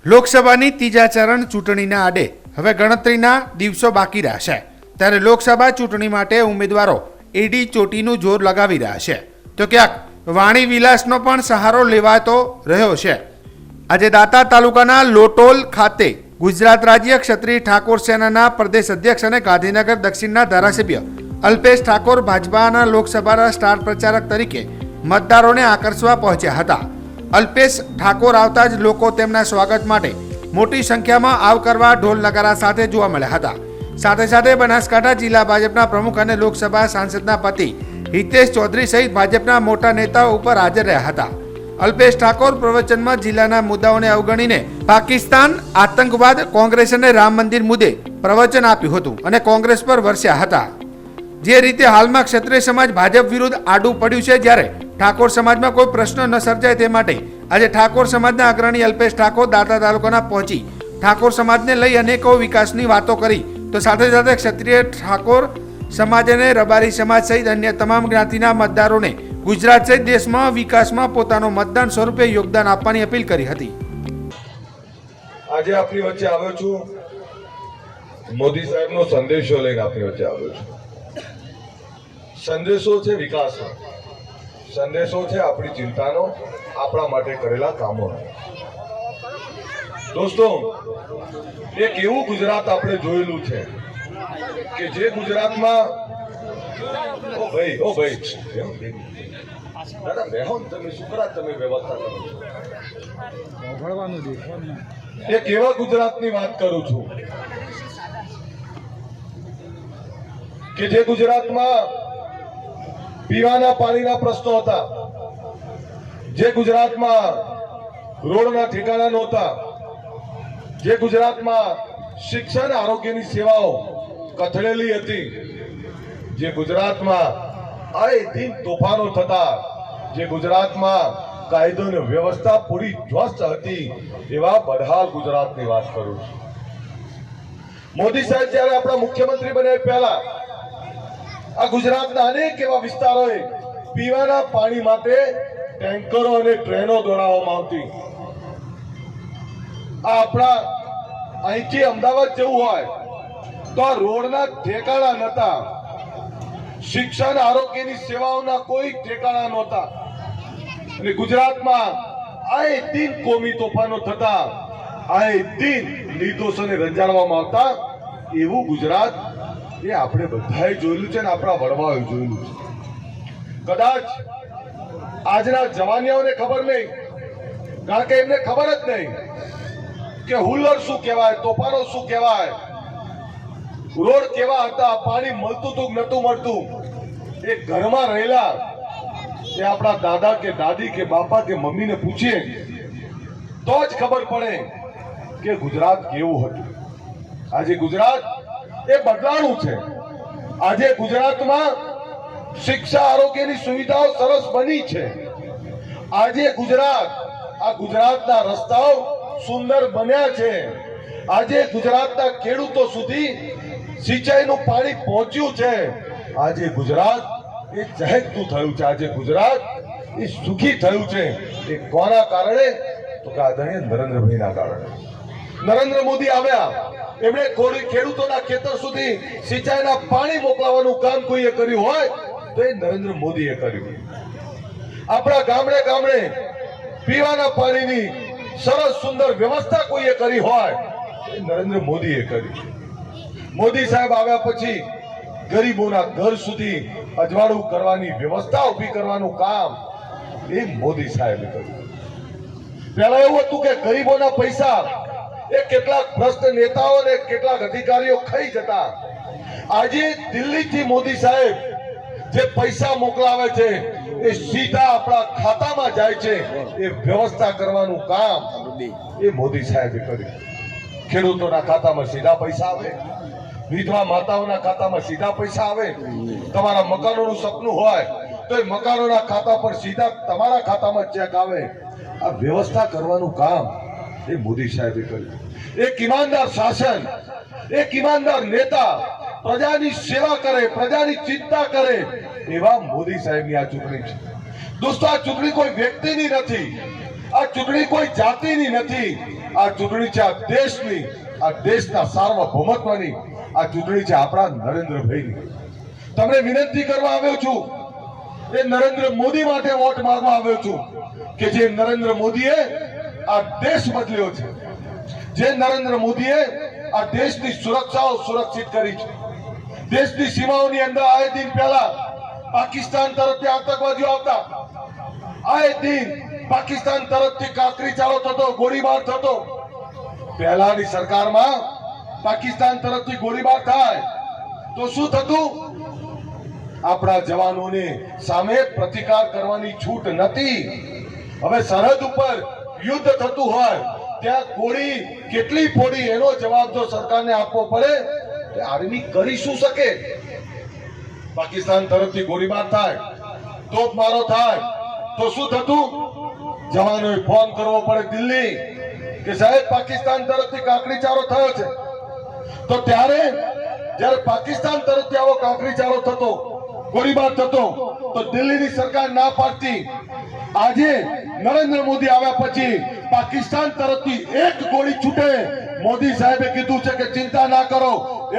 લોકસભાની ત્રીજા ચરણ ચૂંટણીના આડે હવે ગણતરીના દિવસો બાકી રહ્યા છે, ત્યારે લોકસભા ચૂંટણી માટે ઉમેદવારો એડી ચોટીનું જોર લગાવી રહ્યા છે, તો ક્યાંક વાણી વિલાસનો પણ સહારો લેવાતો રહ્યો છે. આજે દાંતા તાલુકાના લોટોલ ખાતે ગુજરાત રાજ્ય ક્ષત્રિય ઠાકોર સેનાના પ્રદેશ અધ્યક્ષ અને ગાંધીનગર દક્ષિણના ધારાસભ્ય અલ્પેશ ઠાકોર ભાજપાના લોકસભાના સ્ટાર પ્રચારક તરીકે મતદારોને આકર્ષવા પહોંચ્યા હતા. અલ્પેશ ઠાકોર આવતા જ લોકો તેમના સ્વાગત માટે મોટી સંખ્યામાં આવકારવા ઢોલ નગારા સાથે જોવા મળ્યા હતા. સાથે સાથે બનાસકાંઠા જિલ્લા ભાજપના પ્રમુખ અને લોકસભા સાંસદના પતિ હિતેશ ચૌધરી સહિત ભાજપના મોટા નેતાઓ ઉપર હાજર રહ્યા હતા. અલ્પેશ ઠાકોર પ્રવચનમાં જિલ્લાના મુદ્દાઓને અવગણીને પાકિસ્તાન, આતંકવાદ, કોંગ્રેસ અને રામ મંદિર મુદ્દે પ્રવચન આપ્યું હતું અને કોંગ્રેસ પર વરસ્યા હતા. જે રીતે હાલમાં ક્ષત્રિય સમાજ ભાજપ વિરુદ્ધ આડું પડ્યું છે, જ્યારે ઠાકોર સમાજમાં કોઈ પ્રશ્ન ન સર્જાય તે માટે આજે ઠાકોર સમાજના અગ્રણી અલ્પેશ ઠાકોર દાંતા તાલુકાના પહોંચી ઠાકોર સમાજને લઈ અનેકો વિકાસની વાતો કરી, તો સાથે સાથે ક્ષત્રિય ઠાકોર સમાજ અને રબારી સમાજ સહિત અન્ય તમામ જ્ઞાતિના મતદારોને ગુજરાત સહિત દેશમાં વિકાસમાં પોતાનો મતદાન સ્વરૂપે યોગદાન આપવાની અપીલ કરી હતી. આજે આપની વચ્ચે આવ્યો છું, મોદી સાહેબનો સંદેશો લઈને આપની વચ્ચે આવ્યો છું. સંદેશો છે વિકાસનો, સંદેશો છે આપણી ચિંતાનો, આપણા માટે કરેલા કામોનો. દોસ્તો, એક એવું ગુજરાત આપણે જોયેલું છે કે જે ગુજરાતમાં ઓ ભાઈ દાદા બેહો, તમે શુક્રા તમે વ્યવસ્થા કરો છો. એક એવા ગુજરાતની વાત કરું છું કે જે ગુજરાતમાં પીવાના પાણીના પ્રશ્નો હતા, જે ગુજરાતમાં રોડના ઠેકાણા નહોતા, જે ગુજરાતમાં શિક્ષણ આરોગ્યની સેવાઓ કથળેલી હતી, જે ગુજરાતમાં આએ દિન તોફાનો થતા, જે ગુજરાતમાં કાયદો અને વ્યવસ્થા પૂરી ધ્વસ્ત હતી, એવા બદહાલ ગુજરાતની વાત કરું છું. મોદી સાહેબ જ્યારે આપણા મુખ્યમંત્રી બન્યા પહેલા આ ગુજરાતના અનેક એવા વિસ્તારોએ પીવાના પાણી માટે ટેન્કરો અને ટ્રેનો દોડાવવામાં આવતી. આ આપણા અહીંથી અમદાવાદ જવું હોય તો આ રોડના ઠેકાણા નહોતા, શિક્ષણ આરોગ્યની સેવાઓના કોઈ ઠેકાણા નહોતા, અને ગુજરાતમાં આએ દિન કોમી તોફાનો થતા, આએ દિન નિર્દોષોને રંજાડવામાં આવતા. એવું ગુજરાત એ આપણે બધાએ જોયેલું છે ને આપણા વડવાઓએ જોયેલું છે. કદાચ આજના જવાનીઓને ખબર નહીં, કારણ કે એમને ખબર જ નહીં કે હુલ્લડ શું કહેવાય, તોફાનો શું કહેવાય, રોડ કેવા હતા, પાણી મળતું હતું કે નતું મળતું. એ ઘરમાં રહેલા એ આપણા દાદા કે દાદી કે બાપા કે મમ્મીને પૂછીએ તો જ ખબર પડે કે ગુજરાત કેવું હતું. આજે ગુજરાત એ બદલાણું છે. આજે ગુજરાતમાં શિક્ષા આરોગ્યની સુવિધાઓ સરસ બની છે. આજે આ ગુજરાતના રસ્તાઓ સુંદર બન્યા છે. આજે ગુજરાતના ખેડૂતો સુધી સિંચાઈનું પાણી પહોંચ્યું છે. આજે ગુજરાત એ ચહેકતું થયું છે. આજે ગુજરાત એ સુખી થયું છે. એ કોના કારણે? તો કે આદરણીય નરેન્દ્રભાઈના કારણે. નરેન્દ્ર મોદી આવ્યા, એમણે ખેડૂતોના ખેતર સુધી સિંચાઈના પાણી મોકલાવાનું કામ કોઈએ કર્યું હોય તો એ નરેન્દ્ર મોદીએ કર્યું. આપણા ગામડે ગામડે પીવાના પાણીની સરસ સુંદર વ્યવસ્થા કોઈએ કરી હોય એ નરેન્દ્ર મોદીએ કરી. મોદી સાહેબ આવ્યા પછી ગરીબોના ઘર સુધી અજવાળું કરવાની વ્યવસ્થા ઊભી કરવાનું કામ એ મોદી સાહેબે કર્યું. પહેલા એવું હતું કે ગરીબોના પૈસા એ કેટલાક ભ્રષ્ટ નેતાઓ અને કેટલાક અધિકારીઓ ખાઈ જતા. આજે દિલ્હીથી મોદી સાહેબ જે પૈસા મોકલાવે છે એ સીધા આપણા ખાતામાં જાય છે. એ વ્યવસ્થા કરવાનું કામ એ મોદી સાહેબે કર્યું. ખેડૂતોના ખાતામાં સીધા પૈસા આવે, વિધવા માતાઓના ખાતામાં સીધા પૈસા આવે. તમારા મકાનોનું સપનું હોય તો એ મકાનોના ખાતા પર સીધા તમારા ખાતામાં ચેક આવે. આ વ્યવસ્થા કરવાનું કામ એ મોદી સાહેબે કર્યું. એક ઈમાનદાર શાસન, એક ઈમાનદાર નેતા પ્રજાની સેવા કરે, પ્રજાની ચિંતા કરે, એવા મોદી સાહેબની આ ચૂંટણી છે. દોસ્તો, આ ચૂંટણી કોઈ વ્યક્તિની નથી, આ ચૂંટણી કોઈ જાતિની નથી, આ ચૂંટણી છે આ દેશની, આ દેશના સાર્વભૌમત્વની, આ ચૂંટણી છે આપણા નરેન્દ્રભાઈની. તમને વિનંતી કરવા આવ્યો છું, એ નરેન્દ્ર મોદી માટે વોટ માંગવા આવ્યો છું કે જે નરેન્દ્ર મોદીએ આ દેશ બદલ્યો છે, જે નરેન્દ્ર મોદીએ આ દેશની સુરક્ષાઓ સુરક્ષિત કરી છે. દેશની સીમાઓની અંદર આए दिन પહેલા પાકિસ્તાન તરફથી આતંકવાદીઓ આવતા, આए दिन પાકિસ્તાન તરફથી કાંકરી ચાલો થતો, ગોળીબાર થતો. પહેલાની સરકારમાં પાકિસ્તાન તરફથી ગોળીબાર થાય તો શું થતું? આપણા જવાનોને સામે પ્રતિકાર કરવાની છૂટ નથી. હવે સરહદ ઉપર યુદ્ધ થતું હોય ત્યાં ગોળી કેટલી ફોડી એનો જવાબ જો સરકારને આપવો પડે તો આર્મી કરી શું શકે? પાકિસ્તાન તરફથી ગોળીબાર થાય, તોપમારો થાય તો શું થતું? જવાનોએ ફોન કરવો પડે દિલ્હી કે સાહેબ પાકિસ્તાન તરફથી કાંકરીચારો થયો છે. તો ત્યારે જ્યારે પાકિસ્તાન તરફથી આવો કાંકરીચારો થતો, ગોળીબાર થતો તો દિલ્હીની સરકાર ના પાડતી. આજે નરેન્દ્ર મોદી આવ્યા પછી પાકિસ્તાન તરફથી એક ગોળી છૂટે, મોદી સાહેબે કીધું છે કે ચિંતા ના કરો,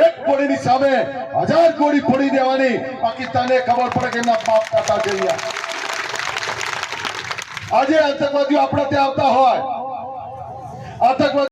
એક ગોળીની સામે 1000 ગોળી ફોડી દેવાની. પાકિસ્તાને ખબર પડે કે એમના બાપ દાદા જઈએ. આજે આતંકવાદીઓ આપણા ત્યાં આવતા હોય, આતંકવાદી